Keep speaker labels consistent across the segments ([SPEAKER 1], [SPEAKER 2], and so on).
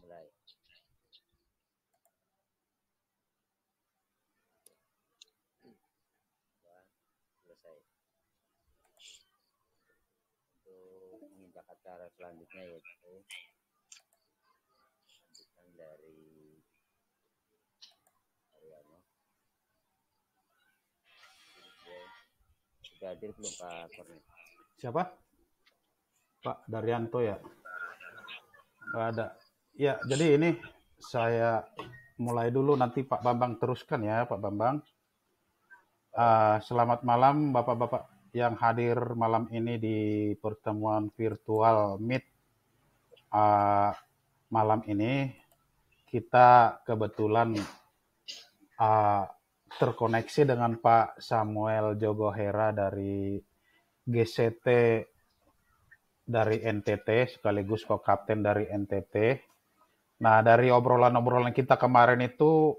[SPEAKER 1] mulai. Ya, selesai. Untuk menginjak acara selanjutnya yaitu lanjutan dari Ariano. Sudah hadir belum Pak Kornet?
[SPEAKER 2] Siapa? Pak Daryanto ya? Nggak ada. Ya, jadi ini saya mulai dulu, nanti Pak Bambang teruskan ya, Pak Bambang. Selamat malam Bapak-Bapak yang hadir malam ini di pertemuan virtual Meet. Malam ini kita kebetulan terkoneksi dengan Pak Samuel Jogohera dari GCT dari NTT, sekaligus co-kapten dari NTT. Nah, dari obrolan-obrolan kita kemarin itu,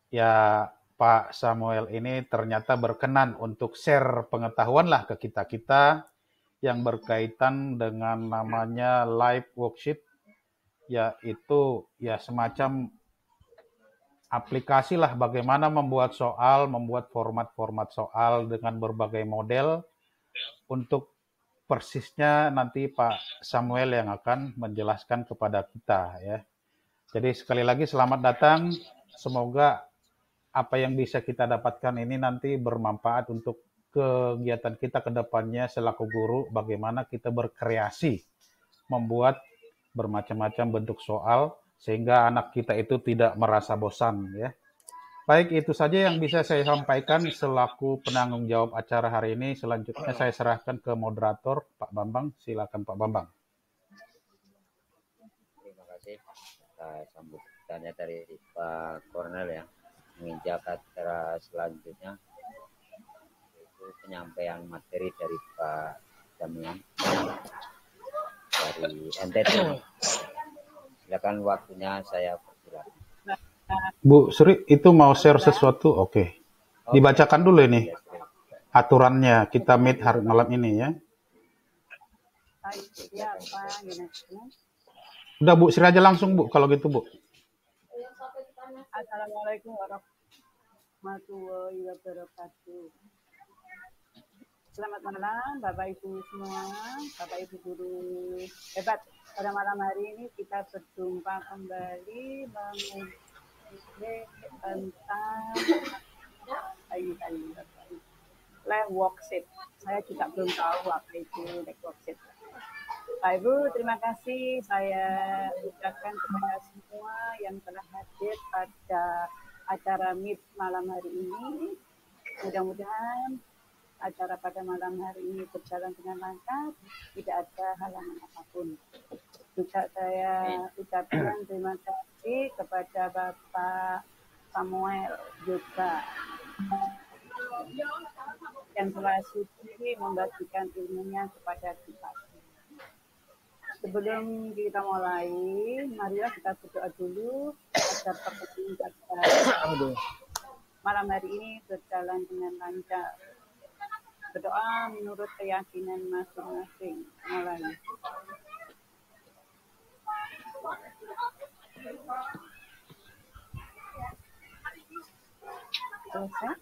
[SPEAKER 2] ya Pak Samuel ini ternyata berkenan untuk share pengetahuan lah ke kita-kita yang berkaitan dengan namanya live worksheet, yaitu ya semacam aplikasi lah bagaimana membuat soal, membuat format-format soal dengan berbagai model untuk persisnya nanti Pak Samuel yang akan menjelaskan kepada kita ya. Jadi sekali lagi selamat datang. Semoga apa yang bisa kita dapatkan ini nanti bermanfaat untuk kegiatan kita ke depannya selaku guru, bagaimana kita berkreasi membuat bermacam-macam bentuk soal sehingga anak kita itu tidak merasa bosan ya. Baik, itu saja yang bisa saya sampaikan selaku penanggung jawab acara hari ini. Selanjutnya saya serahkan ke moderator, Pak Bambang. Silakan Pak Bambang.
[SPEAKER 1] Terima kasih atas sambutannya dari Pak Kornel ya. Menginjak acara selanjutnya itu penyampaian materi dari Pak Damian dari NTT. Silakan waktunya saya persilakan.
[SPEAKER 2] Bu Sri, itu mau share sesuatu? Oke. Dibacakan dulu ini aturannya. Kita meet hari malam ini ya. Udah Bu Sri aja langsung Bu, kalau gitu Bu.
[SPEAKER 3] Assalamualaikum warahmatullahi wabarakatuh. Selamat malam Bapak Ibu semua, Bapak Ibu guru hebat. Pada malam hari ini kita berjumpa kembali menguji tentang live worksheet. Saya juga belum tahu apa itu live worksheet. Pak Ibu, terima kasih saya ucapkan kepada semua yang telah hadir pada acara Meet malam hari ini. Mudah-mudahan acara pada malam hari ini berjalan dengan lancar, tidak ada halangan apapun. Juga saya ucapkan terima kasih kepada Bapak Samuel juga yang telah sudi membagikan ilmunya kepada kita. Sebelum kita mulai, marilah kita berdoa dulu agar pertemuan kita malam hari ini berjalan dengan lancar. Berdoa menurut keyakinan masing-masing. Mulai. Selesai.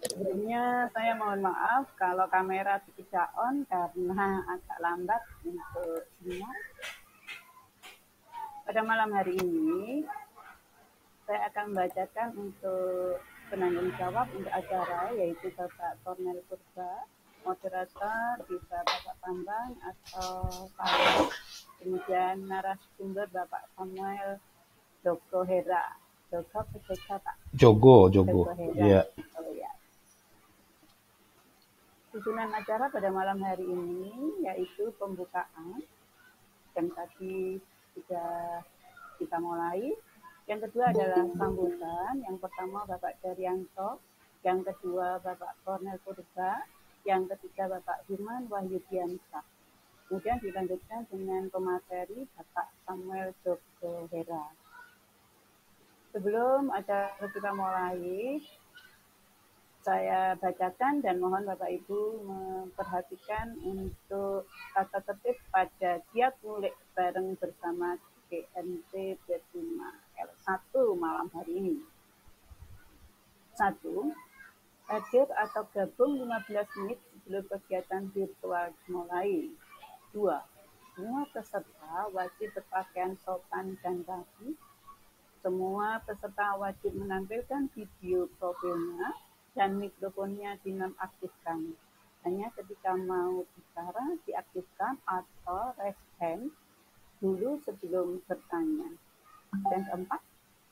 [SPEAKER 3] Sebelumnya saya mohon maaf kalau kamera tidak on karena agak lambat untuk sinyal. Pada malam hari ini saya akan membacakan untuk penanggung jawab untuk acara, yaitu Bapak Kornel Purba, moderator bisa Bapak Bambang atau Pak, kemudian narasumber Bapak Samuel Jogohera.
[SPEAKER 2] Jogo. Iya.
[SPEAKER 3] Oh, ya. Susunan acara pada malam hari ini yaitu pembukaan, yang tadi sudah kita mulai. Yang kedua adalah sambutan. Yang pertama Bapak Daryanto, yang kedua Bapak Kornel Purba, yang ketiga Bapak Firman Wahyudiansyah. Kemudian dilanjutkan dengan pemateri Bapak Samuel Jogohera. Sebelum acara kita mulai, saya bacakan dan mohon Bapak Ibu memperhatikan untuk tata tertib pada giat ngulik bareng bersama GNT B5L1 malam hari ini. 1. Hadir atau gabung 15 menit sebelum kegiatan virtual dimulai. 2. Semua peserta wajib berpakaian sopan dan rapi. Semua peserta wajib menampilkan video profilnya dan mikrofonnya dinonaktifkan. Hanya ketika mau bicara diaktifkan atau raise hand dulu sebelum bertanya. Dan 4,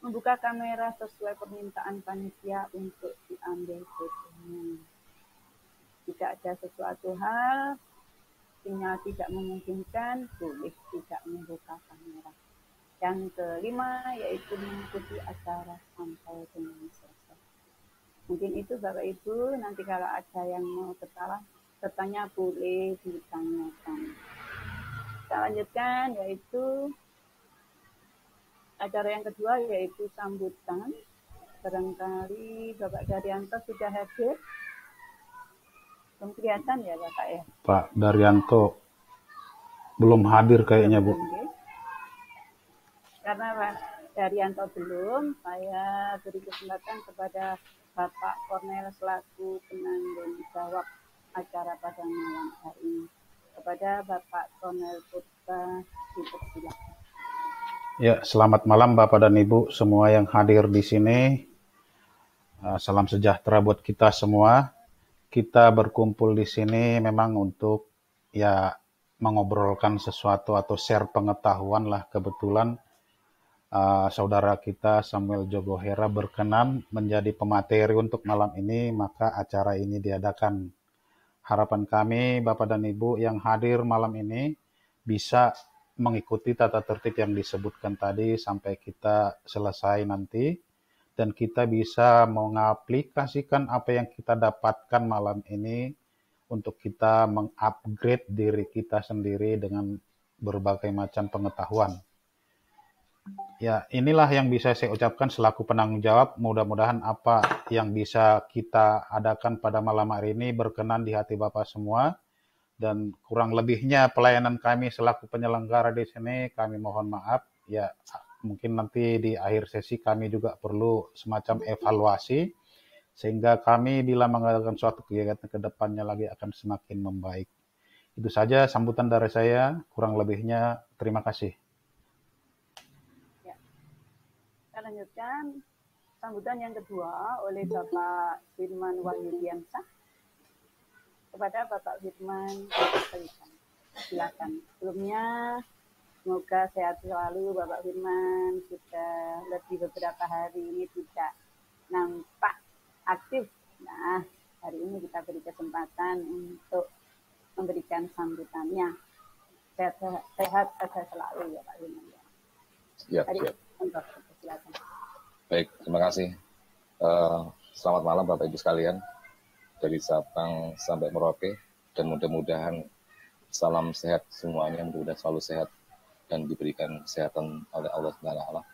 [SPEAKER 3] membuka kamera sesuai permintaan panitia untuk diambil fotonya. Jika ada sesuatu hal sinyal tidak memungkinkan, boleh tidak membuka kamera. Yang kelima yaitu mengikuti acara sampai dengan selesai. Mungkin itu Bapak Ibu, nanti kalau ada yang mau bertanya boleh ditanyakan. Kita lanjutkan yaitu acara yang kedua yaitu sambutan. Barangkali Bapak Daryanto sudah hadir. Belum kelihatan ya Bapak ya?
[SPEAKER 2] Pak Daryanto belum hadir kayaknya Bu.
[SPEAKER 3] Karena Pak Daryanto belum, saya beri kesempatan kepada Bapak Kornel selaku penanggung jawab acara pada malam hari ini. Kepada Bapak Kornel Putra, dipersilakan.
[SPEAKER 2] Ya, selamat malam Bapak dan Ibu semua yang hadir di sini. Salam sejahtera buat kita semua. Kita berkumpul di sini memang untuk ya mengobrolkan sesuatu atau share pengetahuan lah. Kebetulan saudara kita Samuel Jogohera berkenan menjadi pemateri untuk malam ini, maka acara ini diadakan. Harapan kami Bapak dan Ibu yang hadir malam ini bisa mengikuti tata tertib yang disebutkan tadi sampai kita selesai nanti, dan kita bisa mengaplikasikan apa yang kita dapatkan malam ini untuk kita mengupgrade diri kita sendiri dengan berbagai macam pengetahuan. Ya, inilah yang bisa saya ucapkan selaku penanggung jawab. Mudah-mudahan apa yang bisa kita adakan pada malam hari ini berkenan di hati Bapak semua. Dan kurang lebihnya pelayanan kami selaku penyelenggara di sini, kami mohon maaf. Ya, mungkin nanti di akhir sesi kami juga perlu semacam evaluasi. Sehingga kami bila mengadakan suatu kegiatan ke depannya lagi akan semakin membaik. Itu saja sambutan dari saya. Kurang lebihnya terima kasih.
[SPEAKER 3] Kita lanjutkan sambutan yang kedua oleh Bapak Firman Wahyudiansah. Kepada Bapak Firman, silakan. Sebelumnya, semoga sehat selalu Bapak Firman. Sudah lebih beberapa hari ini tidak nampak aktif. Nah, hari ini kita beri kesempatan untuk memberikan sambutannya. Sehat selalu ya Pak Firman.
[SPEAKER 4] Siap.
[SPEAKER 3] Silakan.
[SPEAKER 4] Baik, terima kasih. Selamat malam Bapak Ibu sekalian, dari Sabang sampai Merauke, dan mudah-mudahan salam sehat semuanya, mudah-mudahan selalu sehat dan diberikan kesehatan oleh Allah SWT.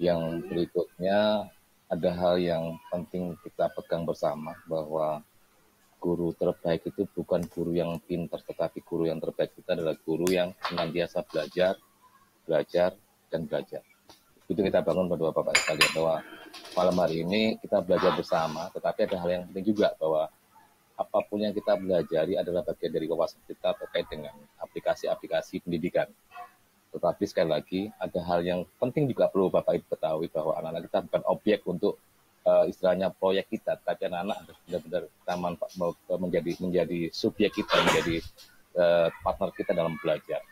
[SPEAKER 4] Yang berikutnya ada hal yang penting kita pegang bersama, bahwa guru terbaik itu bukan guru yang pintar, tetapi guru yang terbaik kita adalah guru yang senantiasa belajar, dan belajar. Itu kita bangun pada Bapak sekalian, bahwa malam hari ini kita belajar bersama, tetapi ada hal yang penting juga, bahwa apapun yang kita pelajari adalah bagian dari wawasan kita terkait dengan aplikasi-aplikasi pendidikan. Tetapi sekali lagi, ada hal yang penting juga perlu Bapak Ibu ketahui, bahwa anak-anak kita bukan objek untuk istilahnya proyek kita, tapi anak-anak harus benar-benar menjadi subjek kita, menjadi partner kita dalam belajar.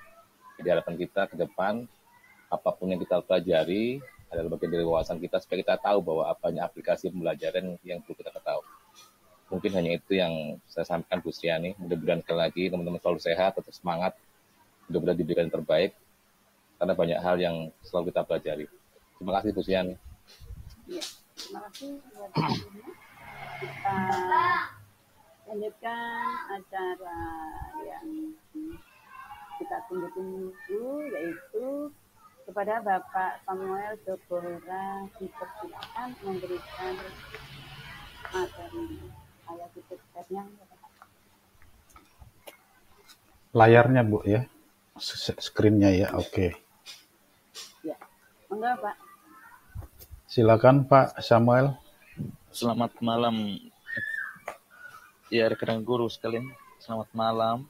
[SPEAKER 4] Jadi harapan kita ke depan, apapun yang kita pelajari adalah bagian dari wawasan kita, supaya kita tahu bahwa banyak aplikasi pembelajaran yang perlu kita ketahui. Mungkin hanya itu yang saya sampaikan Bu Sriani. Mudah-mudahan sekali lagi teman-teman selalu sehat, tetap semangat, mudah-mudahan diberikan yang terbaik, karena banyak hal yang selalu kita pelajari. Terima kasih Bu Sriani.
[SPEAKER 3] Ya, terima kasih. Kita lanjutkan acara yang kita tunggu-tunggu, yaitu kepada Bapak Samuel Jogohera, dipersilakan memberikan dari saya tutup tabnya.
[SPEAKER 2] Layarnya Bu ya, screen-nya ya, oke.
[SPEAKER 3] Ya, enggak Pak.
[SPEAKER 2] Silakan Pak Samuel.
[SPEAKER 5] Selamat malam, ya rekan guru sekalian. Selamat malam.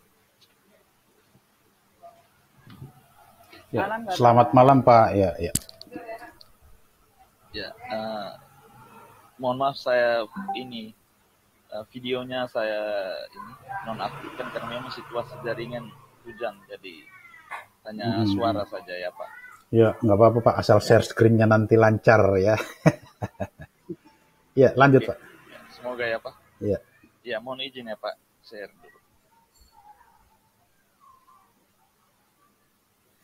[SPEAKER 2] Ya,
[SPEAKER 3] Malam, Bapak.
[SPEAKER 2] selamat malam Pak. Ya, ya.
[SPEAKER 5] Ya, mohon maaf saya ini videonya saya ini nonaktifkan karena memang situasi jaringan hujan, jadi hanya suara saja ya Pak.
[SPEAKER 2] Ya, nggak apa-apa Pak, asal share screen-nya nanti lancar ya. Ya, lanjut
[SPEAKER 5] Oke.
[SPEAKER 2] Pak.
[SPEAKER 5] Ya, semoga ya Pak.
[SPEAKER 2] Ya.
[SPEAKER 5] Ya, mohon izin ya Pak, share dulu.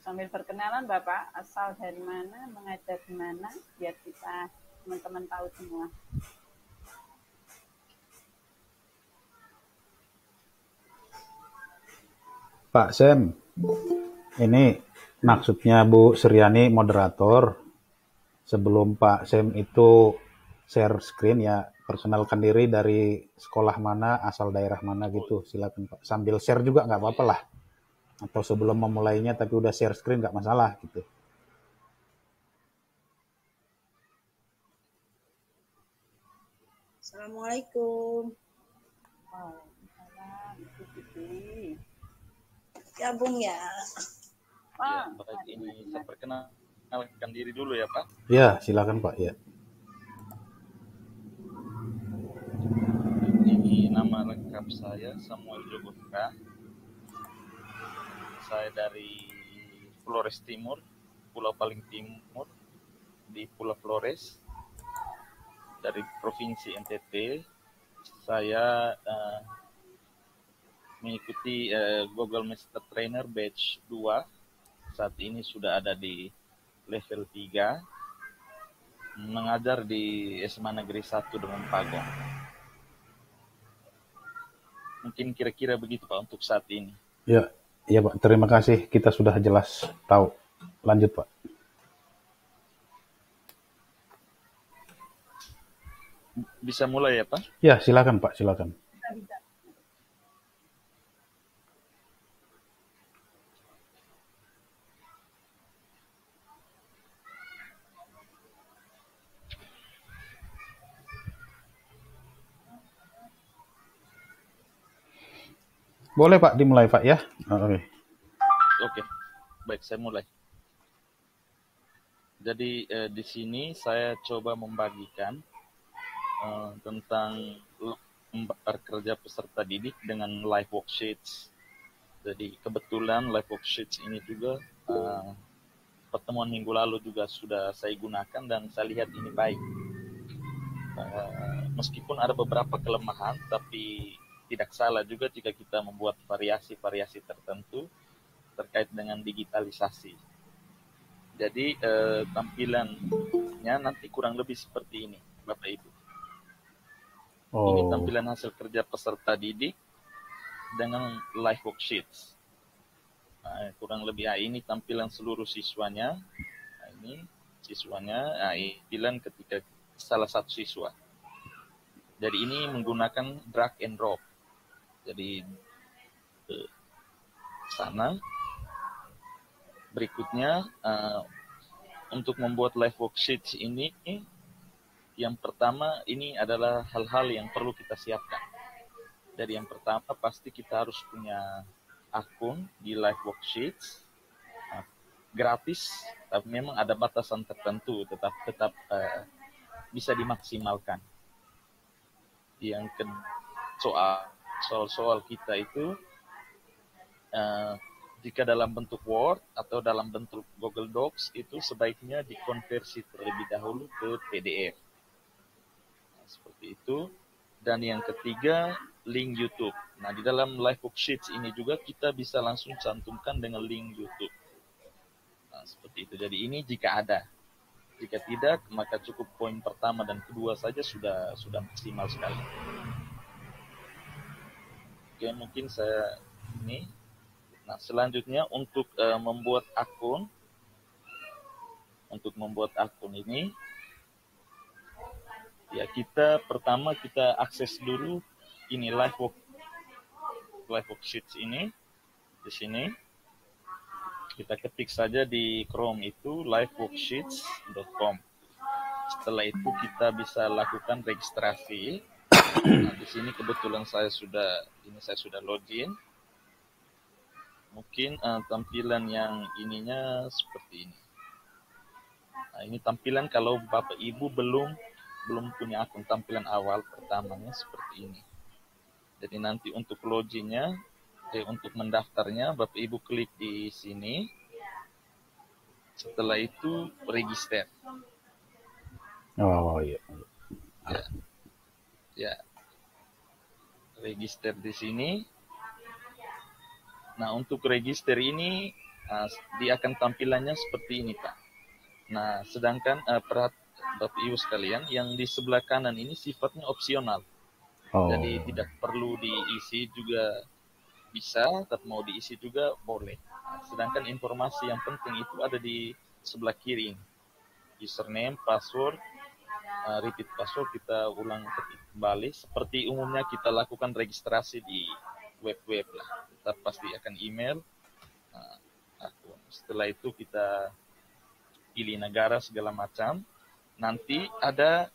[SPEAKER 3] Sambil perkenalan Bapak, asal dari mana, mengajar di mana, biar kita teman-teman tahu semua.
[SPEAKER 2] Pak Sam, ini maksudnya Bu Suryani moderator. Sebelum Pak Sam itu share screen ya, perkenalkan diri dari sekolah mana, asal daerah mana gitu. Silakan Pak. Sambil share juga nggak apa-apa lah. Atau sebelum memulainya tapi udah share screen nggak masalah gitu.
[SPEAKER 6] Assalamualaikum.
[SPEAKER 3] Waalaikumsalam, Ibu Siti.
[SPEAKER 6] Gabung ya.
[SPEAKER 5] Ya,
[SPEAKER 3] Pak,
[SPEAKER 5] baik, ini saya perkenalkan diri dulu ya Pak.
[SPEAKER 2] Ya, silakan Pak. Ya.
[SPEAKER 5] Ini nama lengkap saya Samuel Jogohera. Saya dari Flores Timur, pulau paling timur di Pulau Flores, dari Provinsi NTT. Saya mengikuti Google Master Trainer Batch 2. Saat ini sudah ada di level 3, mengajar di SMA Negeri 1 Demang Pagong. Mungkin kira-kira begitu Pak untuk saat ini.
[SPEAKER 2] Ya, iya Pak. Terima kasih. Kita sudah jelas tahu. Lanjut Pak.
[SPEAKER 5] Bisa mulai ya Pak?
[SPEAKER 2] Ya, silakan Pak. Silakan.
[SPEAKER 3] bisa.
[SPEAKER 2] Boleh Pak, dimulai Pak ya. Oke.
[SPEAKER 5] Oke, baik saya mulai. Jadi di sini saya coba membagikan tentang lembar kerja peserta didik dengan live worksheets. Jadi kebetulan live worksheets ini juga pertemuan minggu lalu juga sudah saya gunakan dan saya lihat ini baik. Meskipun ada beberapa kelemahan, tapi tidak salah juga jika kita membuat variasi-variasi tertentu terkait dengan digitalisasi. Jadi tampilannya nanti kurang lebih seperti ini, Bapak Ibu. Ini tampilan hasil kerja peserta didik dengan live worksheets. Nah, kurang lebih ini tampilan seluruh siswanya. Nah, ini siswanya. Nah, ini tampilan ketika salah satu siswa. Jadi ini menggunakan drag and drop. Jadi sana. Berikutnya untuk membuat live worksheets ini, yang pertama ini adalah hal-hal yang perlu kita siapkan. Dari yang pertama pasti kita harus punya akun di live worksheets, gratis, tapi memang ada batasan tertentu, tetap bisa dimaksimalkan. Yang kedua soal kita itu jika dalam bentuk Word atau dalam bentuk Google Docs itu sebaiknya dikonversi terlebih dahulu ke PDF. Nah, seperti itu. Dan yang ketiga, link YouTube. Nah, di dalam live worksheets ini juga kita bisa langsung cantumkan dengan link YouTube. Nah, seperti itu. Jadi ini jika ada. Jika tidak, maka cukup poin pertama dan kedua saja sudah maksimal sekali. Oke, mungkin saya ini. Nah, selanjutnya untuk membuat akun ini Ya, pertama kita akses dulu ini live worksheets ini. Di sini kita ketik saja di Chrome itu liveworksheets.com. Setelah itu kita bisa lakukan registrasi. Nah, di sini kebetulan saya sudah login. Mungkin tampilan yang ininya seperti ini. Nah, ini tampilan kalau Bapak Ibu belum punya akun, tampilan awal pertamanya seperti ini. Jadi nanti untuk loginnya, untuk mendaftarnya, Bapak Ibu klik di sini. Setelah itu register.
[SPEAKER 2] Oh iya.
[SPEAKER 5] Ya. Register di sini. Nah, untuk register ini dia akan tampilannya seperti ini, Pak. Nah, sedangkan Bapak Ibu sekalian, yang di sebelah kanan ini sifatnya opsional. Jadi tidak perlu diisi juga bisa, tapi mau diisi juga boleh. Sedangkan informasi yang penting itu ada di sebelah kiri ini. Username, password, repeat password kita ulang ketik kembali. Seperti umumnya kita lakukan registrasi di web lah. Kita pasti akan email akun. Setelah itu kita pilih negara segala macam. Nanti ada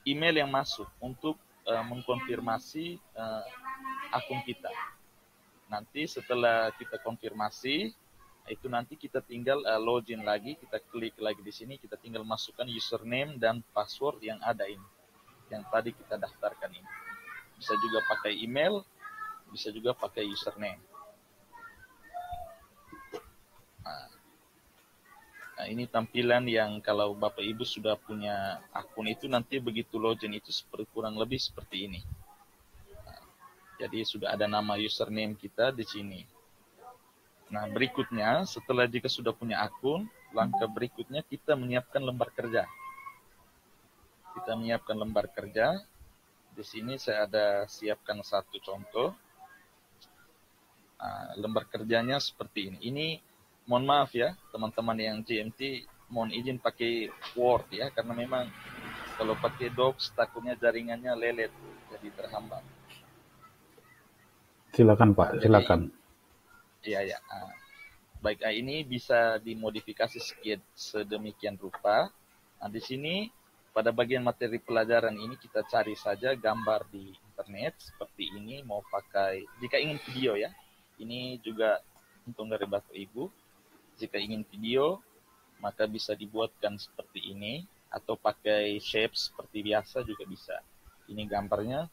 [SPEAKER 5] email yang masuk untuk mengkonfirmasi akun kita. Nanti setelah kita konfirmasi, itu nanti kita tinggal login lagi, kita klik lagi di sini, kita tinggal masukkan username dan password yang ada ini, yang tadi kita daftarkan ini. Bisa juga pakai email, bisa juga pakai username. Nah, ini tampilan yang kalau Bapak Ibu sudah punya akun itu nanti begitu login itu kurang lebih seperti ini. Nah, jadi sudah ada nama username kita di sini. Nah, berikutnya setelah jika sudah punya akun, langkah berikutnya kita menyiapkan lembar kerja. Kita menyiapkan lembar kerja. Di sini saya ada siapkan satu contoh. Lembar kerjanya seperti ini. Ini mohon maaf ya, teman-teman yang GMT, mohon izin pakai Word ya, karena memang kalau pakai Docs takutnya jaringannya lelet, jadi terhambat.
[SPEAKER 2] Silakan Pak, silakan.
[SPEAKER 5] Iya. Baik, ini bisa dimodifikasi sedemikian rupa. Nah, di sini pada bagian materi pelajaran ini kita cari saja gambar di internet seperti ini, mau pakai, jika ingin video ya, ini juga untung dari Bapak Ibu. Jika ingin video, maka bisa dibuatkan seperti ini, atau pakai shape seperti biasa juga bisa. Ini gambarnya,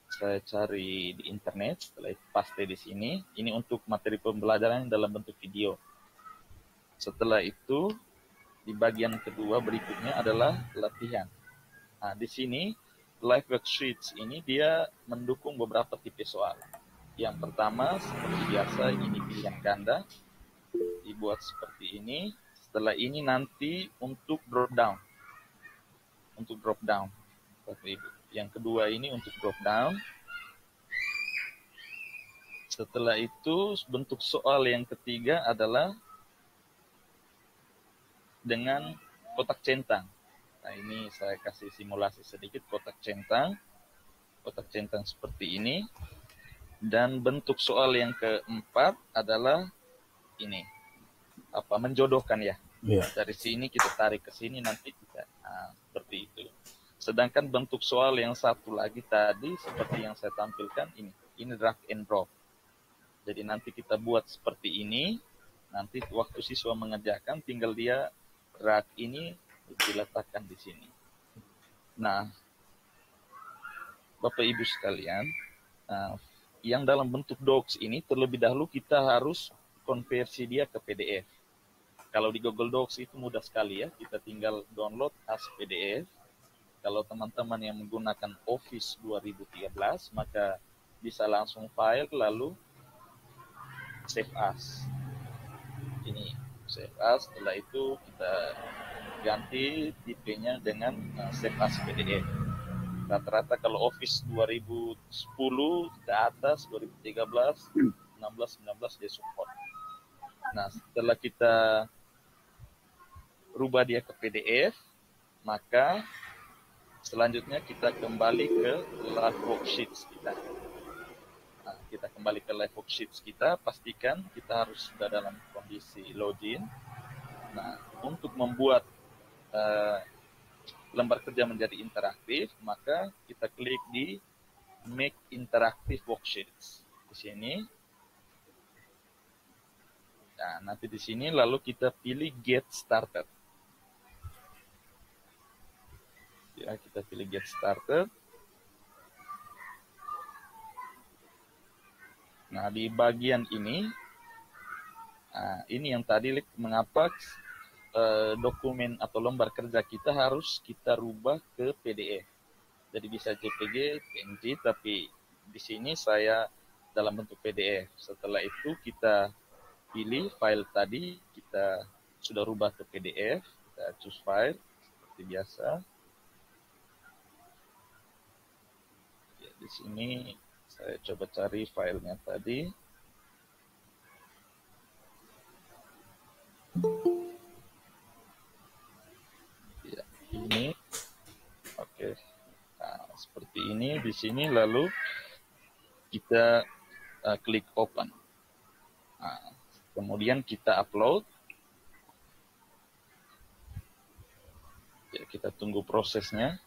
[SPEAKER 5] saya cari di internet, setelah itu paste di sini. Ini untuk materi pembelajaran dalam bentuk video. Setelah itu, di bagian kedua berikutnya adalah latihan. Nah, di sini, live worksheets ini dia mendukung beberapa tipe soal. Yang pertama, seperti biasa, ini pilihan ganda. Dibuat seperti ini. Setelah ini nanti untuk drop down. Yang kedua ini untuk drop down. Setelah itu bentuk soal yang ketiga adalah dengan kotak centang. Nah, ini saya kasih simulasi sedikit kotak centang. Kotak centang seperti ini. Dan bentuk soal yang keempat adalah ini. Menjodohkan ya. Yeah. Dari sini kita tarik ke sini, nanti kita seperti itu. Sedangkan bentuk soal yang satu lagi tadi seperti yang saya tampilkan ini drag and drop. Jadi nanti kita buat seperti ini, nanti waktu siswa mengerjakan tinggal dia drag ini diletakkan di sini. Nah, Bapak Ibu sekalian, yang dalam bentuk docs ini terlebih dahulu kita harus konversi dia ke PDF. Kalau di Google Docs itu mudah sekali ya, kita tinggal download as PDF. Kalau teman-teman yang menggunakan Office 2013, maka bisa langsung file lalu save as. Ini save as, setelah itu kita ganti tipenya dengan save as PDF. Rata-rata kalau Office 2010 ke atas, 2013, 16, 19 dia support. Nah, setelah kita rubah dia ke PDF, maka Selanjutnya kita kembali ke live worksheets kita. Nah, kita kembali ke live worksheets kita, pastikan kita harus sudah dalam kondisi login. Nah, untuk membuat lembar kerja menjadi interaktif, maka kita klik di Make Interactive Worksheets di sini. Nah, nanti di sini lalu kita pilih Get Started. Ya, kita pilih Get Started. Nah, di bagian ini, ini yang tadi mengapa dokumen atau lembar kerja kita harus kita rubah ke PDF. Jadi bisa JPG, PNG, tapi di sini saya dalam bentuk PDF. Setelah itu kita pilih file tadi, kita sudah rubah ke PDF, kita choose file seperti biasa. Ya, di sini saya coba cari filenya tadi. Ya, ini. Oke. Nah, seperti ini di sini, lalu kita klik open. Nah, kemudian kita upload. Ya, kita tunggu prosesnya.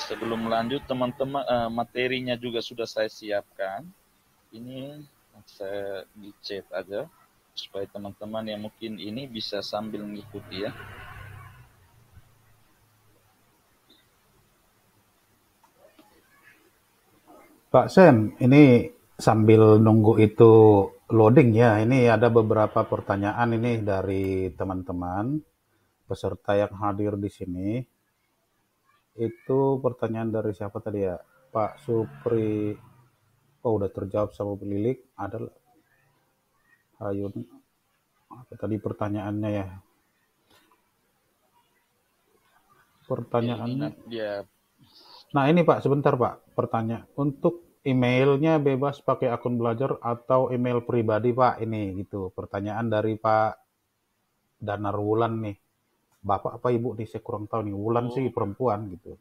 [SPEAKER 5] Sebelum lanjut, teman-teman, materinya juga sudah saya siapkan. Ini saya di chat aja supaya teman-teman yang mungkin ini bisa sambil mengikuti ya.
[SPEAKER 2] Pak Sen, ini sambil nunggu itu loading ya, ini ada beberapa pertanyaan ini dari teman-teman peserta yang hadir di sini. Itu pertanyaan dari siapa tadi ya? Pak Supri. Oh, udah terjawab sama Bu Lilik. Ada Ayun. Apa tadi pertanyaannya ya? Pertanyaannya. Nah, ini Pak, sebentar Pak. Pertanyaan. Untuk emailnya bebas pakai akun belajar atau email pribadi Pak? Ini gitu. Pertanyaan dari Pak Danar Wulan nih. Bapak apa Ibu nih, saya kurang tahu nih. Wulan sih perempuan gitu.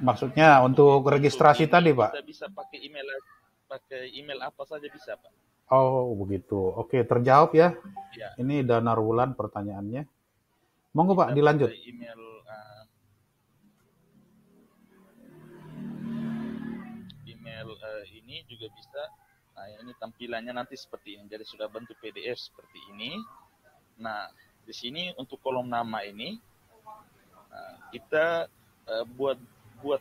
[SPEAKER 2] Maksudnya untuk registrasi tadi Pak?
[SPEAKER 5] Kita bisa pakai email apa saja bisa Pak.
[SPEAKER 2] Oh begitu. Oke, terjawab ya.
[SPEAKER 5] Ya.
[SPEAKER 2] Ini Danar Wulan pertanyaannya. Monggo Pak, dilanjut.
[SPEAKER 5] Email ini juga bisa. Nah, ini tampilannya nanti seperti ini. Jadi sudah bentuk PDF seperti ini. Nah, di sini untuk kolom nama ini kita buat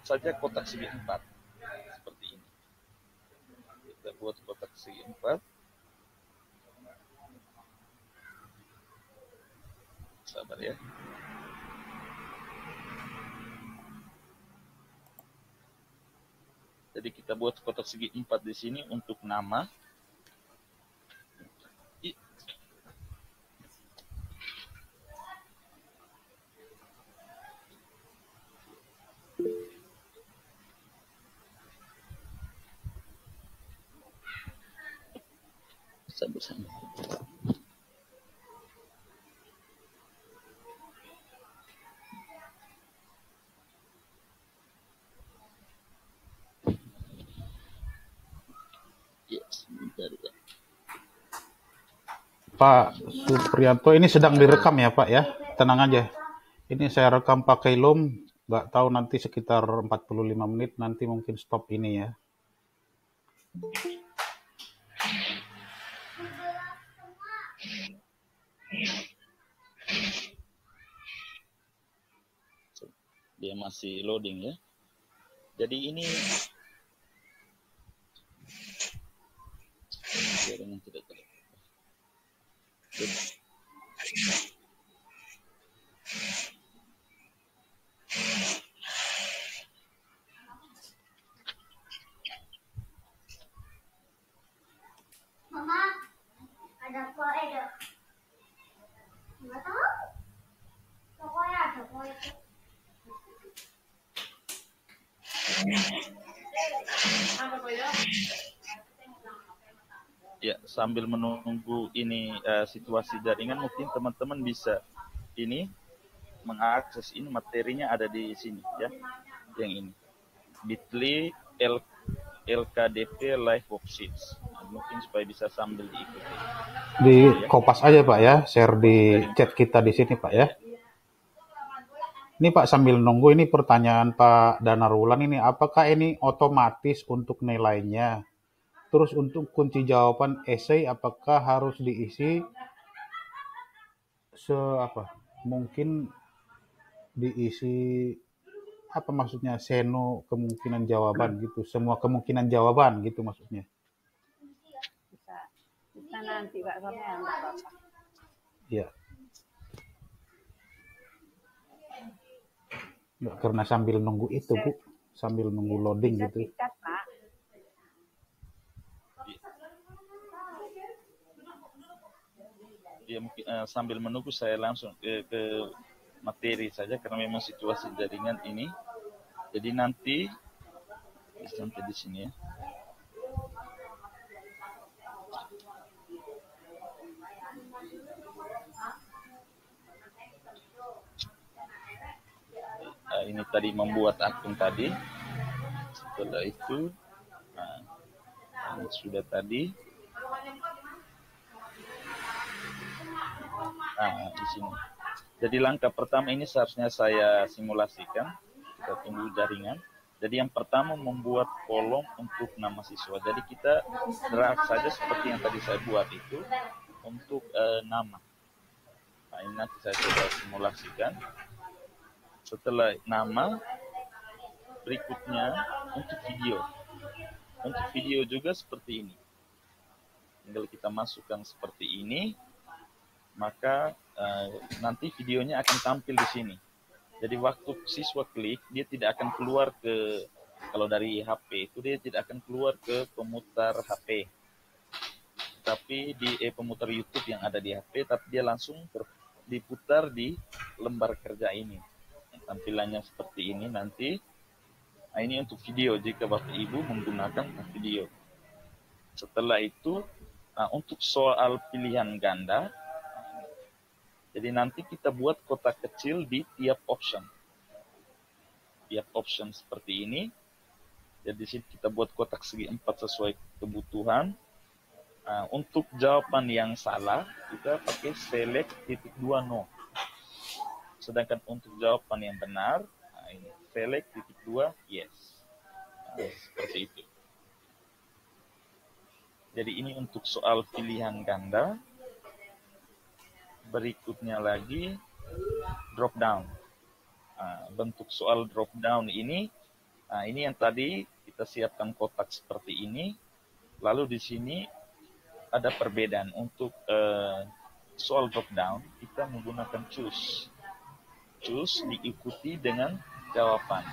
[SPEAKER 5] saja kotak segi 4 seperti ini. Kita buat kotak segi 4. Sabar ya. Jadi kita buat kotak segi 4 di sini untuk nama. Bersama.
[SPEAKER 2] Pak Supriyanto, ini sedang direkam ya Pak ya, tenang aja. Ini saya rekam pakai Loom, nggak tahu nanti sekitar 45 menit nanti mungkin stop ini ya.
[SPEAKER 5] Dia masih loading ya. Jadi ini jaringan tidak terlalu.
[SPEAKER 7] Mama, ada kue dong. Nggak tahu.
[SPEAKER 5] Ya, sambil menunggu ini situasi jaringan, mungkin teman-teman bisa ini mengakses ini, materinya ada di sini ya, yang ini bit.ly LKDP Live Worksheets. Mungkin supaya bisa sambil diikuti.
[SPEAKER 2] Di kopas aja Pak ya, share di chat kita di sini Pak ya. Ini Pak sambil nunggu, ini pertanyaan Pak Danarulan ini, apakah ini otomatis untuk nilainya? Terus untuk kunci jawaban esai apakah harus diisi mungkin diisi apa maksudnya seno kemungkinan jawaban gitu, semua kemungkinan jawaban gitu maksudnya.
[SPEAKER 3] Bisa nanti Pak sampean Bapak.
[SPEAKER 2] Iya. Nggak, karena sambil nunggu itu Bu, sambil nunggu loading
[SPEAKER 3] Bisa
[SPEAKER 2] gitu.
[SPEAKER 3] singkat Pak.
[SPEAKER 5] Ya, mungkin sambil menunggu saya langsung ke materi saja karena memang situasi jaringan ini. Jadi nanti sampai di sini ya. Ini tadi membuat akun tadi. Setelah itu ini sudah tadi. Di sini. Jadi langkah pertama ini seharusnya saya simulasikan. Kita tunggu jaringan. Jadi yang pertama membuat kolom untuk nama siswa. Jadi kita drag saja seperti yang tadi saya buat itu untuk nama. Nah, ini nanti saya coba simulasikan. Setelah nama, berikutnya untuk video. Untuk video juga seperti ini. Tinggal kita masukkan seperti ini, maka nanti videonya akan tampil di sini. Jadi waktu siswa klik, dia tidak akan keluar ke, kalau dari HP itu dia tidak akan keluar ke pemutar HP. Tapi di pemutar YouTube yang ada di HP, tapi dia langsung diputar di lembar kerja ini. Tampilannya seperti ini nanti. Nah, ini untuk video jika Bapak Ibu menggunakan video. Setelah itu, untuk soal pilihan ganda, jadi nanti kita buat kotak kecil di tiap option. Tiap option seperti ini. Jadi di sini kita buat kotak segi 4 sesuai kebutuhan. Untuk jawaban yang salah, kita pakai select titik 2 no. Sedangkan untuk jawaban yang benar, ini select titik 2 yes. Seperti itu. Jadi ini untuk soal pilihan ganda. Berikutnya lagi drop down. Bentuk soal drop down ini yang tadi kita siapkan kotak seperti ini. Lalu di sini ada perbedaan untuk soal drop down kita menggunakan choose. Choose diikuti dengan jawaban.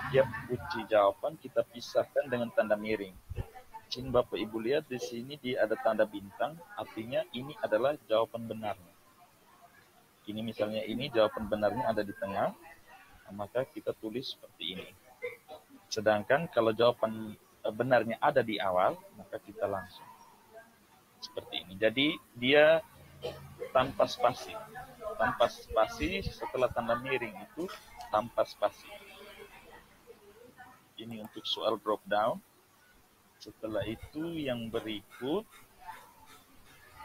[SPEAKER 5] Tiap kunci jawaban kita pisahkan dengan tanda miring. Sini Bapak Ibu lihat di sini dia ada tanda bintang, artinya ini adalah jawaban benarnya. Ini misalnya ini jawaban benarnya ada di tengah, maka kita tulis seperti ini. Sedangkan kalau jawaban benarnya ada di awal, maka kita langsung seperti ini. Jadi dia tanpa spasi. Tanpa spasi setelah tanda miring itu tanpa spasi. Ini untuk soal drop down. Setelah itu yang berikut,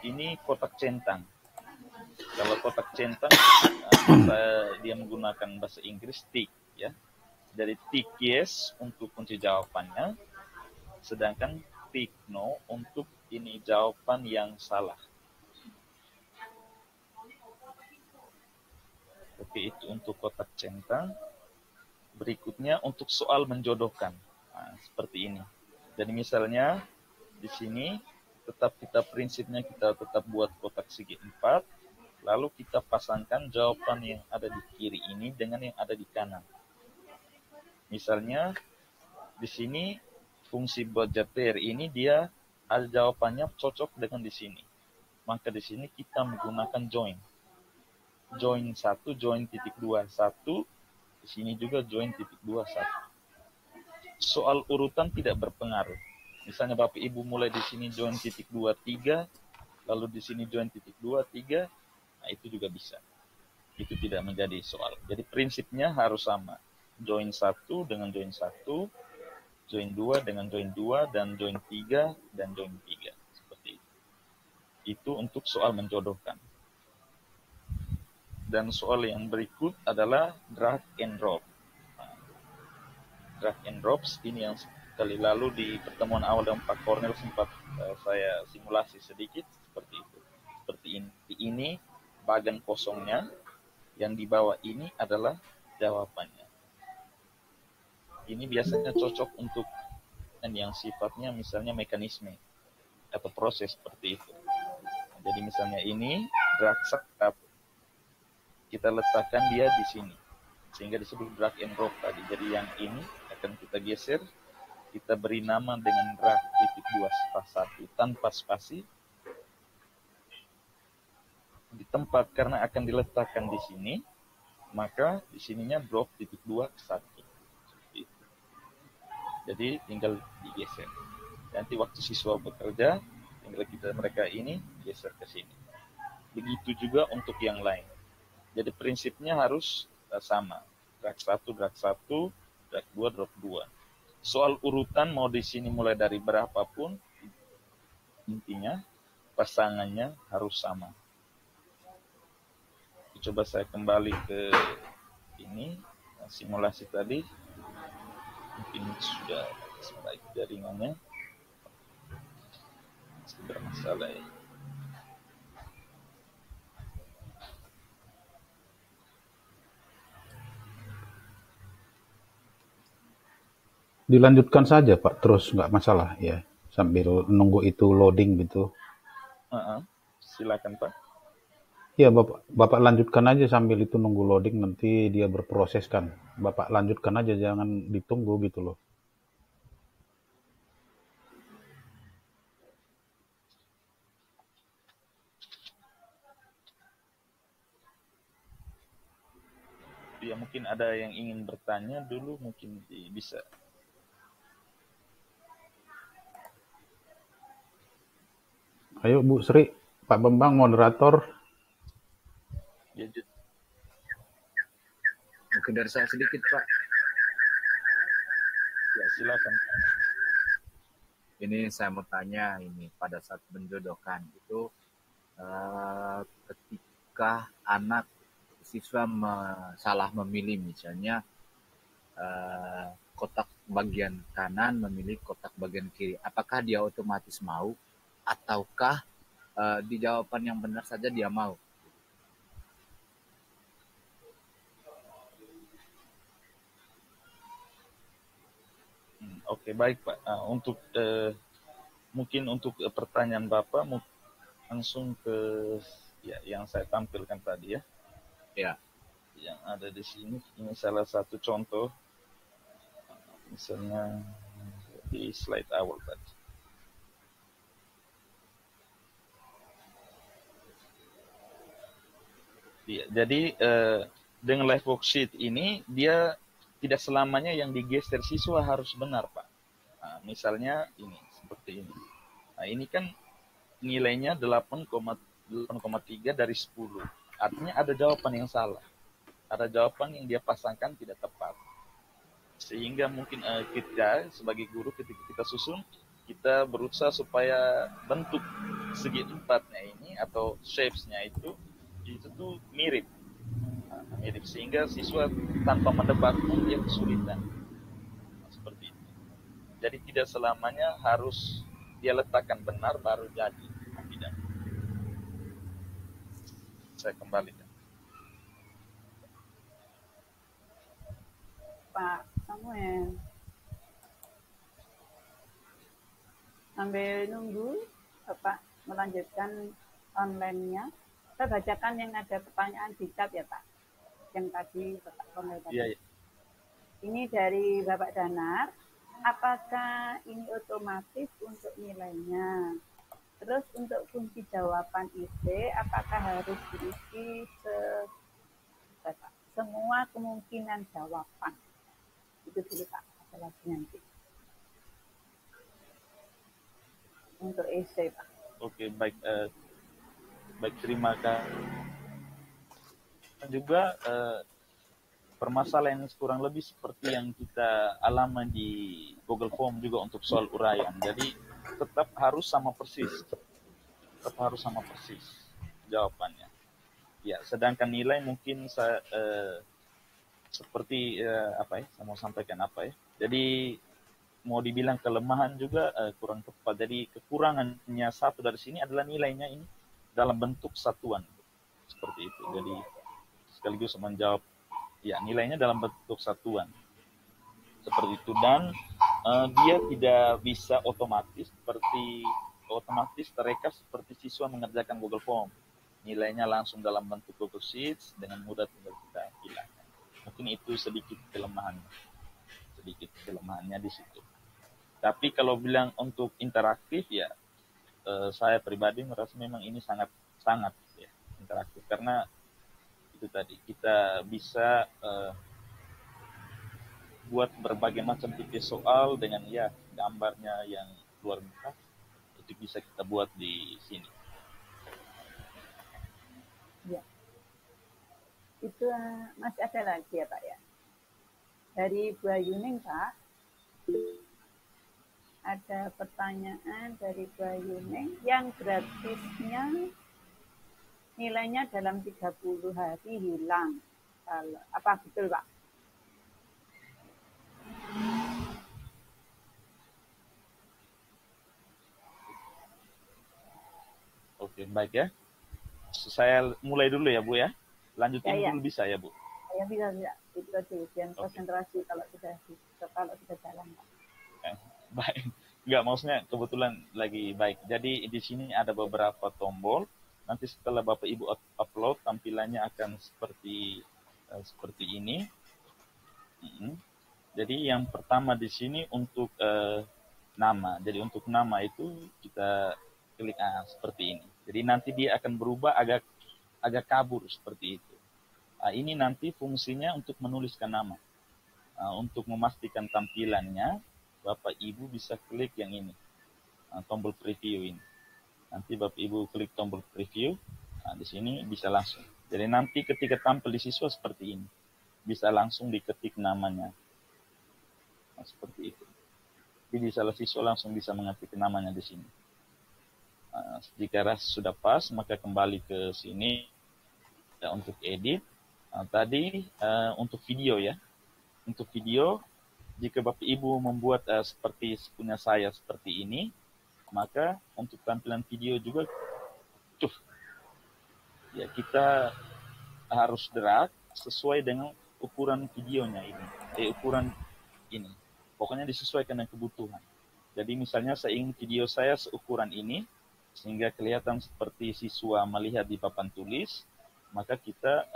[SPEAKER 5] ini kotak centang. Kalau kotak centang, dia menggunakan bahasa Inggris tick, ya. Jadi tick yes untuk kunci jawabannya, sedangkan tick no untuk ini jawaban yang salah. Oke, itu untuk kotak centang. Berikutnya untuk soal menjodohkan, seperti ini. Jadi misalnya di sini prinsipnya kita tetap buat kotak segi 4, lalu kita pasangkan jawaban yang ada di kiri ini dengan yang ada di kanan. Misalnya di sini fungsi budgeter ini dia ada jawabannya cocok dengan di sini. Maka di sini kita menggunakan join. join 1, join titik 2, 1. Di sini juga join titik 2, 1. Soal urutan tidak berpengaruh. Misalnya Bapak Ibu mulai di sini join titik 2, 3, lalu di sini join titik 2, 3, nah itu juga bisa. Itu tidak menjadi soal. Jadi prinsipnya harus sama. Join 1 dengan join 1, join 2 dengan join 2, dan join 3 dan join 3. Seperti itu. Itu untuk soal menjodohkan. Dan soal yang berikut adalah drag and drop. Nah, drag and drops ini yang kali lalu di pertemuan awal dengan Pak Kornel sempat saya simulasi sedikit seperti itu. Seperti ini bagian kosongnya, yang di bawah ini adalah jawabannya. Ini biasanya cocok untuk yang sifatnya misalnya mekanisme atau proses seperti itu. Jadi misalnya ini drag up, kita letakkan dia di sini, sehingga disebut drag and drop tadi. Jadi yang ini akan kita geser, kita beri nama dengan drag titik 2 tanpa spasi. Di tempat karena akan diletakkan di sini, maka di sininya drop titik 2, 1. Jadi tinggal digeser. Nanti waktu siswa bekerja, tinggal mereka ini geser ke sini. Begitu juga untuk yang lain. Jadi prinsipnya harus sama. Drag 1, drag 1, drag 2, drop 2. Soal urutan mau di sini mulai dari berapapun, intinya pasangannya harus sama. Coba saya kembali ke ini, simulasi tadi. Mungkin sudah sebaik jaringannya. Masih bermasalah ya.
[SPEAKER 2] Dilanjutkan saja Pak, terus nggak masalah ya, sambil nunggu itu loading gitu.
[SPEAKER 5] Silakan Pak.
[SPEAKER 2] Ya Bapak lanjutkan aja sambil itu nunggu loading, nanti dia berproses kan. Bapak lanjutkan aja, jangan ditunggu gitu loh.
[SPEAKER 5] Ya mungkin ada yang ingin bertanya dulu, mungkin bisa.
[SPEAKER 2] Ayo Bu Sri, Pak Bambang moderator.
[SPEAKER 5] Ya,
[SPEAKER 1] Mungkin dari saya sedikit Pak.
[SPEAKER 5] ya silakan.
[SPEAKER 1] Ini saya mau tanya, ini pada saat menjodohkan itu ketika anak siswa salah memilih, misalnya kotak bagian kanan memilih kotak bagian kiri, apakah dia otomatis mau ataukah di jawaban yang benar saja dia mau?
[SPEAKER 5] Oke, baik Pak. Untuk mungkin untuk pertanyaan Bapak langsung ke yang saya tampilkan tadi ya.
[SPEAKER 1] Ya.
[SPEAKER 5] Yang ada di sini, ini salah satu contoh. Misalnya di slide awal tadi. Ya, jadi dengan live worksheet ini dia tidak selamanya yang digeser siswa harus benar Pak. Nah, misalnya ini seperti ini. Nah ini kan nilainya 8,3 dari 10. Artinya ada jawaban yang salah. Ada jawaban yang dia pasangkan tidak tepat. Sehingga mungkin kita sebagai guru ketika kita susun, kita berusaha supaya bentuk segi empatnya ini atau shapes-nya itu tuh mirip. Nah, mirip sehingga siswa tanpa menebak pun dia kesulitan. Nah, seperti itu. Jadi tidak selamanya harus dia letakkan benar baru jadi. Tidak. Saya kembalikan.
[SPEAKER 3] Pak Samuel. Sambil nunggu Bapak melanjutkan online-nya, kita bacakan yang ada pertanyaan di chat ya Pak. Yang tadi Bapak Samuel tadi.
[SPEAKER 5] Iya.
[SPEAKER 3] Ini dari Bapak Danar. Apakah ini otomatis untuk nilainya? Terus untuk fungsi jawaban ide, apakah harus diisi Pak. Semua kemungkinan jawaban. Itu dulu Pak, ada lagi nanti. Untuk essay Pak.
[SPEAKER 5] Oke, baik. Baik, terima kasih. Juga permasalahan kurang lebih seperti yang kita alami di Google Form juga untuk soal uraian. Jadi tetap harus sama persis. Tetap harus sama persis jawabannya. Ya, sedangkan nilai mungkin saya seperti apa ya? Saya mau sampaikan apa ya? Jadi mau dibilang kelemahan juga kurang tepat. Jadi kekurangannya satu dari sini adalah nilainya ini dalam bentuk satuan seperti itu. Jadi sekaligus menjawab ya nilainya dalam bentuk satuan seperti itu, dan dia tidak bisa otomatis tereka seperti siswa mengerjakan Google Form, nilainya langsung dalam bentuk Google Sheets dengan mudah tinggal kita hilangkan. Mungkin itu sedikit kelemahannya di situ. Tapi kalau bilang untuk interaktif ya saya pribadi merasa memang ini sangat ya, interaktif, karena itu tadi kita bisa buat berbagai macam tipe soal dengan ya gambarnya yang luar biasa, itu bisa kita buat di sini.
[SPEAKER 3] Ya. Itu masih ada lagi ya Pak ya. Dari Bu Ayuning Pak, ada pertanyaan dari Bu Ayuning yang gratisnya nilainya dalam 30 hari hilang. Apa betul Pak?
[SPEAKER 5] Oke, baik ya. Saya mulai dulu ya Bu ya. Lanjutin
[SPEAKER 3] ya.
[SPEAKER 5] dulu bisa ya Bu?
[SPEAKER 3] Ya bisa. Itu tadi yang konsentrasi kalau sudah jalan Pak.
[SPEAKER 5] Baik. Enggak, maksudnya kebetulan lagi baik. Jadi di sini ada beberapa tombol. Nanti setelah Bapak Ibu upload, tampilannya akan seperti ini. Jadi yang pertama di sini untuk nama. Jadi untuk nama itu kita klik seperti ini. Jadi nanti dia akan berubah agak kabur seperti itu. Ini nanti fungsinya untuk menuliskan nama. Untuk memastikan tampilannya, Bapak Ibu bisa klik yang ini, tombol preview ini. Nanti Bapak Ibu klik tombol preview, di sini bisa langsung. Jadi nanti ketika tampil di siswa seperti ini, bisa langsung diketik namanya. Seperti itu. Jadi salah siswa langsung bisa mengetik namanya di sini. Jika sudah pas, maka kembali ke sini untuk edit. Tadi untuk video ya. Untuk video, jika Bapak Ibu membuat seperti punya saya seperti ini, maka untuk tampilan video juga ya kita harus drag sesuai dengan ukuran videonya ini. Ukuran ini. Pokoknya disesuaikan dengan kebutuhan. Jadi misalnya saya ingin video saya seukuran ini, sehingga kelihatan seperti siswa melihat di papan tulis, maka kita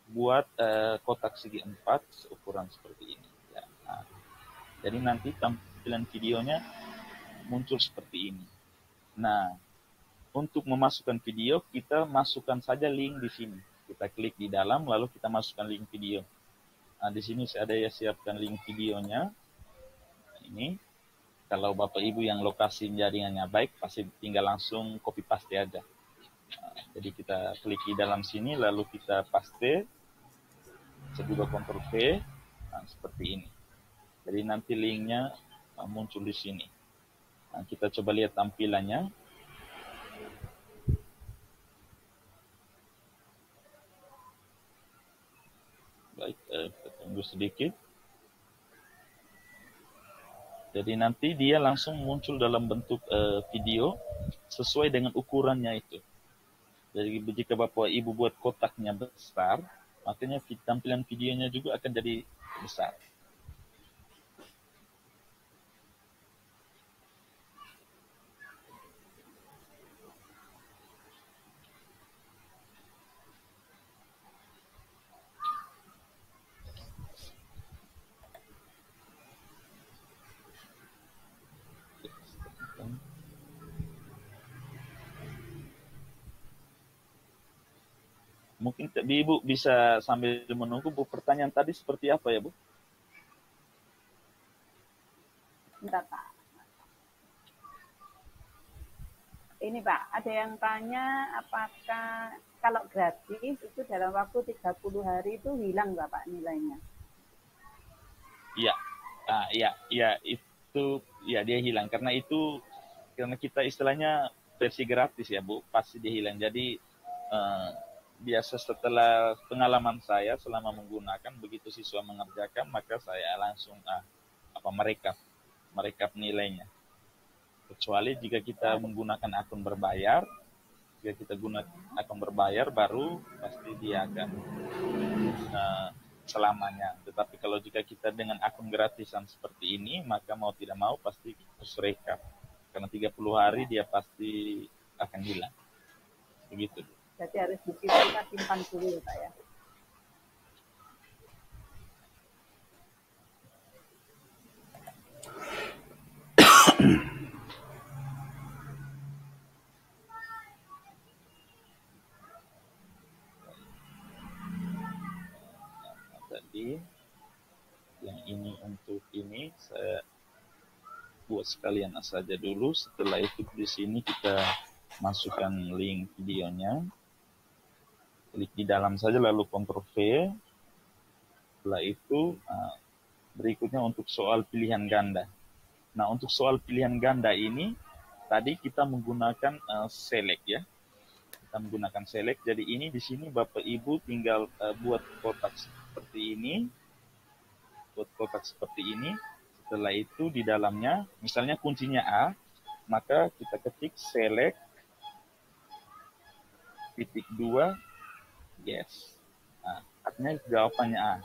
[SPEAKER 5] buat kotak segi 4 seukuran seperti ini. Ya. Jadi nanti tampilan videonya muncul seperti ini. Nah, untuk memasukkan video, kita masukkan saja link di sini. Kita klik di dalam, lalu kita masukkan link video. Di sini saya ada siapkan link videonya. Ini. Kalau Bapak Ibu yang lokasi jaringannya baik, pasti tinggal langsung copy paste aja. Jadi kita klik di dalam sini, lalu kita paste. Saya juga Ctrl V, seperti ini. Jadi nanti linknya muncul di sini. Kita coba lihat tampilannya. Baik, kita tunggu sedikit. Jadi nanti dia langsung muncul dalam bentuk video sesuai dengan ukurannya itu. Jadi jika Bapak Ibu buat kotaknya besar, makanya tampilan videonya juga akan jadi besar. Mungkin Ibu bisa sambil menunggu, Bu, pertanyaan tadi seperti apa ya, Bu?
[SPEAKER 3] Bentar, Pak. Ini Pak, ada yang tanya apakah kalau gratis itu dalam waktu 30 hari itu hilang nggak Pak nilainya?
[SPEAKER 5] Iya, itu ya dia hilang karena kita istilahnya versi gratis ya Bu, pasti dia hilang. Jadi biasa setelah pengalaman saya selama menggunakan, begitu siswa mengerjakan maka saya langsung merekap nilainya. Kecuali jika kita menggunakan akun berbayar, baru pasti dia akan selamanya. Tetapi kalau jika kita dengan akun gratisan seperti ini, maka mau tidak mau pasti harus rekap. Karena 30 hari dia pasti akan hilang. Begitu.
[SPEAKER 3] Jadi harus disimpan dulu ya Pak ya.
[SPEAKER 5] Tadi yang ini untuk ini saya buat sekalian saja dulu. Setelah itu di sini kita masukkan link videonya, klik di dalam saja lalu Ctrl V. Setelah itu berikutnya untuk soal pilihan ganda. Nah, untuk soal pilihan ganda ini tadi kita menggunakan select ya. Kita menggunakan select. Jadi ini di sini Bapak Ibu tinggal buat kotak seperti ini. Setelah itu di dalamnya, misalnya kuncinya A, maka kita ketik select _2 yes. Nah, artinya jawabannya A.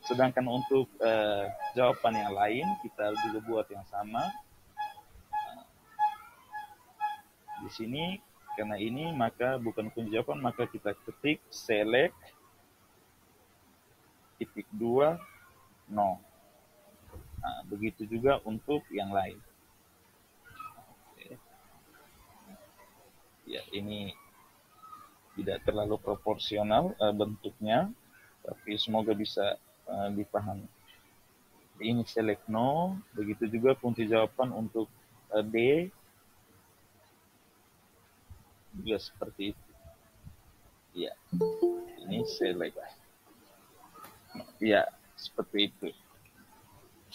[SPEAKER 5] Sedangkan untuk jawaban yang lain kita juga buat yang sama. Di sini karena ini maka bukan kunci jawaban, maka kita ketik select _2 no. Nah, begitu juga untuk yang lain. Oke. Ya, ini tidak terlalu proporsional bentuknya, tapi semoga bisa dipahami. Ini select no, begitu juga kunci jawaban untuk D juga seperti itu. Ya, ini select. Ya, seperti itu.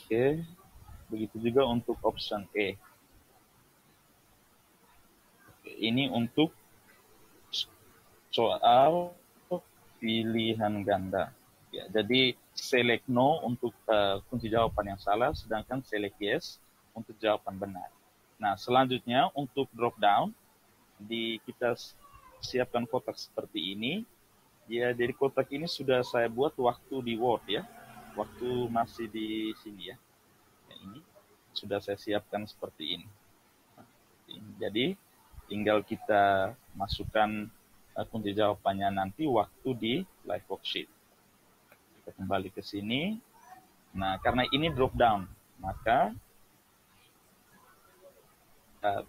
[SPEAKER 5] Oke, begitu juga untuk option E. Oke, ini untuk soal pilihan ganda. Ya, jadi select no untuk kunci jawaban yang salah, sedangkan select yes untuk jawaban benar. Nah, selanjutnya untuk drop down, kita siapkan kotak seperti ini. Ya, jadi kotak ini sudah saya buat waktu di Word ya. Waktu masih di sini ya. Ini sudah saya siapkan seperti ini. Jadi tinggal kita masukkan kunci jawabannya nanti waktu di live worksheet. Kita kembali ke sini. Nah, karena ini drop down, maka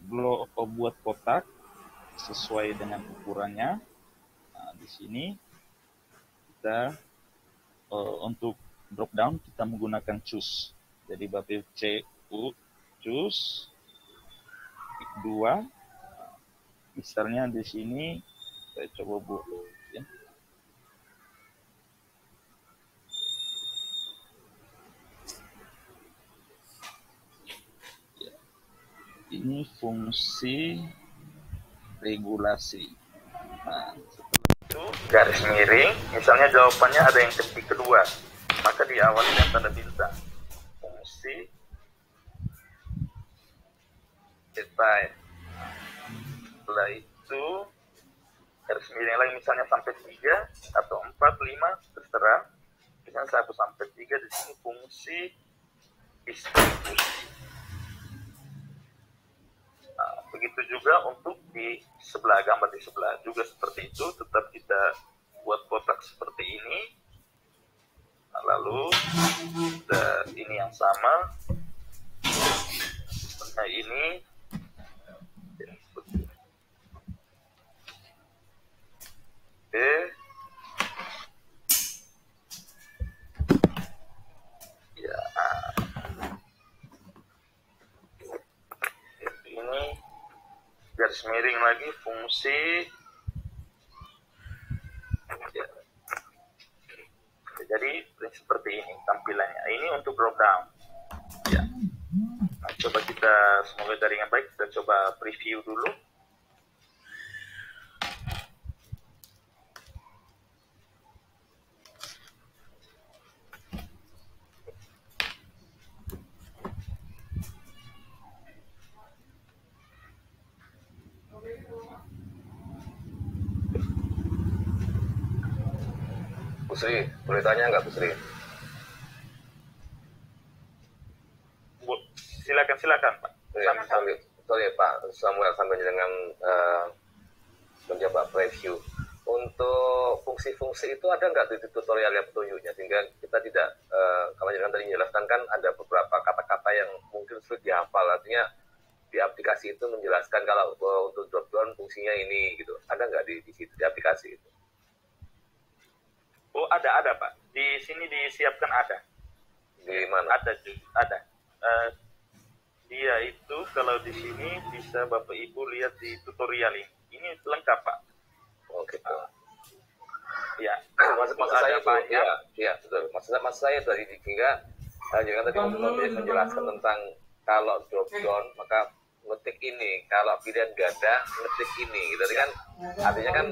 [SPEAKER 5] buat kotak sesuai dengan ukurannya. Nah, di sini kita untuk drop down kita menggunakan choose. Jadi Bapak choose 2. Misalnya di sini saya coba buat ya. Ini fungsi regulasi. Nah, setelah itu garis miring, misalnya jawabannya ada yang ketik kedua, maka diawali dengan tanda bintang. Fungsi detail. Setelah itu garis miring lagi, misalnya sampai 3 atau 4, 5, terserah. Misalnya 1 sampai 3 di sini fungsi distribusi. Nah, begitu juga untuk di sebelah, gambar di sebelah juga seperti itu, tetap kita buat kotak seperti ini. Nah, lalu ini yang sama. Nah, ini oke. garis miring lagi fungsi. Ya. Jadi seperti ini tampilannya. Ini untuk drop down. Ya. Nah, coba kita, semoga jaringan baik, kita coba preview dulu.
[SPEAKER 4] Bu Sri, boleh tanya nggak Bu Sri?
[SPEAKER 5] Silakan Pak.
[SPEAKER 4] Ya, sorry Pak Samuel, sampai dengan mencoba preview. Untuk fungsi-fungsi itu ada nggak di tutorial yang petunjuknya, sehingga kita tidak, kalau jangan tadi menjelaskan kan ada beberapa kata-kata yang mungkin sulit dihafal, artinya di aplikasi itu menjelaskan kalau untuk drop down fungsinya ini gitu, ada nggak di situ di aplikasi itu?
[SPEAKER 5] Oh, ada Pak. Di sini disiapkan ada.
[SPEAKER 4] Di mana?
[SPEAKER 5] Ada. Dia itu kalau di sini bisa Bapak Ibu lihat di tutorial ini. Ini lengkap Pak.
[SPEAKER 4] Oh gitu.
[SPEAKER 5] Ya.
[SPEAKER 4] Maksud saya banyak. Ya, betul. Maksud saya tadi hingga jangan tadi menjelaskan tentang kalau drop down maka ngetik ini, kalau pilihan ganda ngetik ini gitu. Tadi kan artinya kan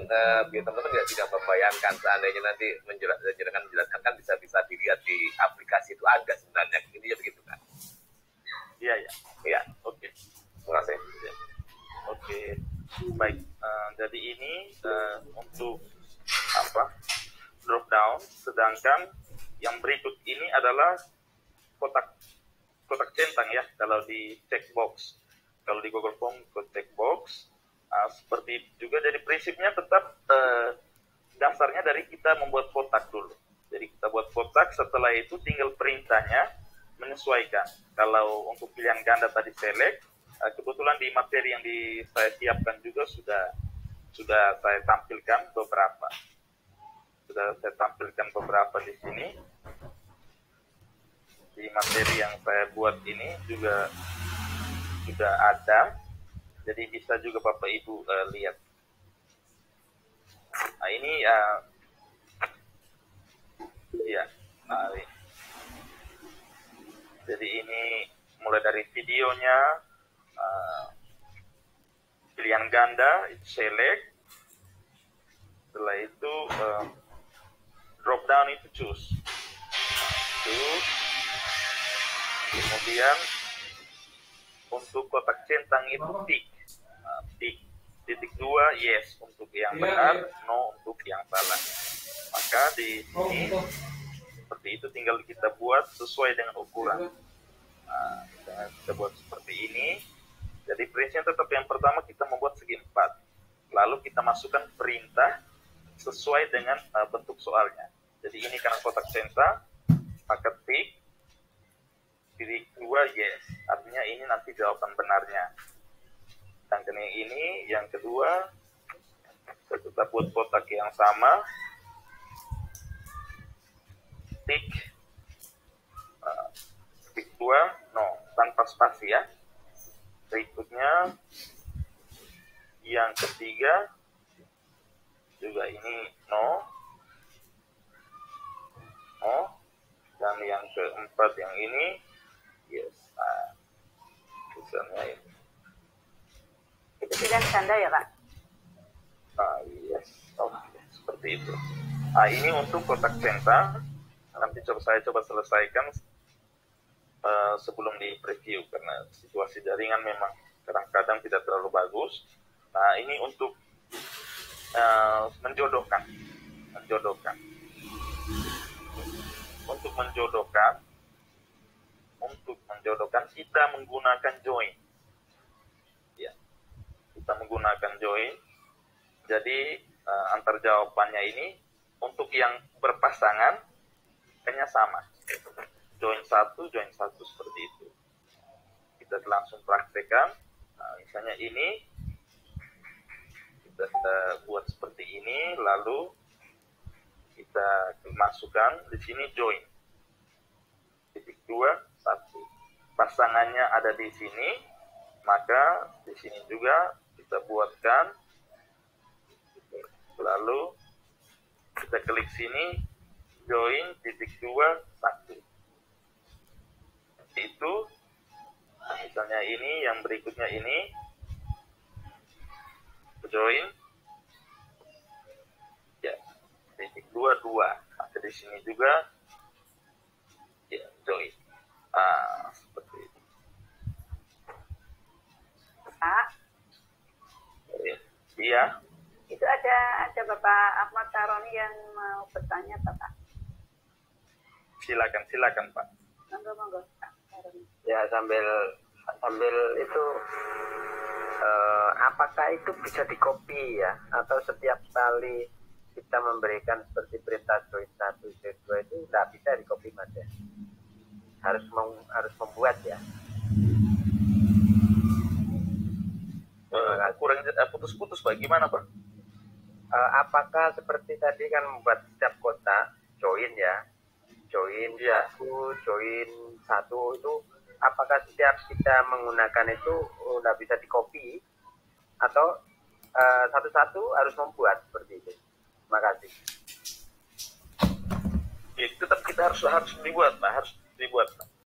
[SPEAKER 4] biar teman-teman tidak membayangkan seandainya nanti menjelaskan kan bisa dilihat di aplikasi itu ada sebenarnya. Intinya begitu kan.
[SPEAKER 5] Iya.
[SPEAKER 4] Iya.
[SPEAKER 5] Oke.
[SPEAKER 4] Terima kasih.
[SPEAKER 5] Ya. Oke. Baik. Jadi ini untuk drop down, sedangkan yang berikut ini adalah kotak centang ya kalau di checkbox. Kalau di Google Form checkbox seperti itu juga. Jadi prinsipnya tetap dasarnya dari kita membuat kotak dulu. Jadi kita buat kotak, setelah itu tinggal perintahnya menyesuaikan. Kalau untuk pilihan ganda tadi select, kebetulan di materi yang saya siapkan juga sudah saya tampilkan beberapa. Di sini. Di materi yang saya buat ini juga sudah ada. Jadi bisa juga Bapak Ibu lihat. Nah, ini jadi ini mulai dari videonya, pilihan ganda, select, setelah itu drop down itu choose, kemudian untuk kotak centang itu tick, titik 2 yes untuk yang benar, no untuk yang salah. Maka di sini seperti itu tinggal kita buat sesuai dengan ukuran. Kita buat seperti ini. Jadi prinsipnya tetap yang pertama kita membuat segi 4. Lalu kita masukkan perintah sesuai dengan bentuk soalnya. Jadi ini karena kotak centang, maka titik 2 yes. Artinya ini nanti jawaban benarnya. Dan ini yang kedua, kita tetap buat kotak yang sama. Titik 2 no, tanpa spasi ya. Berikutnya yang ketiga juga ini no, dan yang keempat yang ini yes. Misalnya ini
[SPEAKER 3] Itu pilihan ganda ya Pak?
[SPEAKER 5] Yes, seperti itu. Ini untuk kotak centang. Nanti saya coba selesaikan sebelum di preview karena situasi jaringan memang kadang-kadang tidak terlalu bagus. Nah, ini untuk menjodohkan. Untuk menjodohkan kita menggunakan join. Ya, kita menggunakan join. Jadi antar jawabannya ini untuk yang berpasangan hanya sama. Join satu seperti itu. Kita langsung praktekkan. Misalnya ini kita buat seperti ini, lalu kita masukkan di sini join. Titik 2, 1. Pasangannya ada di sini, maka di sini juga kita buatkan, lalu kita klik sini, join titik 2 1. Itu misalnya ini, yang berikutnya ini join ya titik 2 2. Ada di sini juga ya join. Seperti itu.
[SPEAKER 3] Pak,
[SPEAKER 5] Iya.
[SPEAKER 3] itu ada Bapak Ahmad Karoni yang mau bertanya, Pak.
[SPEAKER 5] Silakan Pak.
[SPEAKER 3] Monggo Pak Karoni.
[SPEAKER 7] Ya, sambil itu apakah itu bisa dikopi ya, atau setiap kali kita memberikan seperti perintah join 1 join 2 itu nggak bisa dikopi Mas ya, harus membuat ya.
[SPEAKER 5] Kurang putus-putus Pak, gimana Pak?
[SPEAKER 7] Apakah seperti tadi kan membuat setiap kota join ya, join
[SPEAKER 5] ya.
[SPEAKER 7] join 1 itu, apakah setiap kita menggunakan itu udah bisa dikopi atau satu-satu harus membuat seperti itu? Terima kasih.
[SPEAKER 5] Ya, tetap kita harus dibuat Pak,